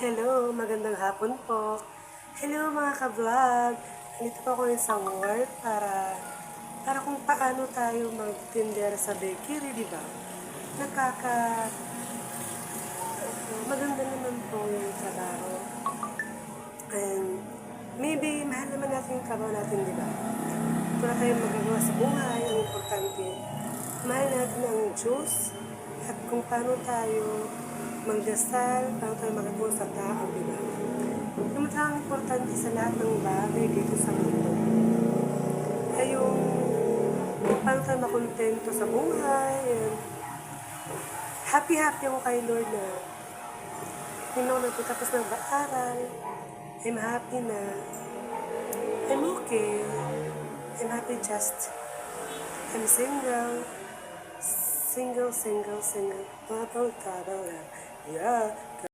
Hello, magandang hapon po. Hello mga ka-vlog. Nandito po ako sa work para kung paano tayo magtinder sa bakery, di ba? Nakaka maganda naman po yung trabaho. And maybe mahal naman natin yung trabaho natin, di ba? Wala tayong magagawa sa buhay, ang importante. Mahal natin ang Diyos at kung paano tayo magdasal, paano tayo makatulong sa tao, di ba? Yung ang importante sa lahat ng bagay dito sa mundo ay yung kung paano tayo makontento sa buhay. And happy ako kay Lord na hindi ako nagtatapos ng aral. I'm happy na I'm okay. I'm happy just I'm single. Single. Bubble. Yeah.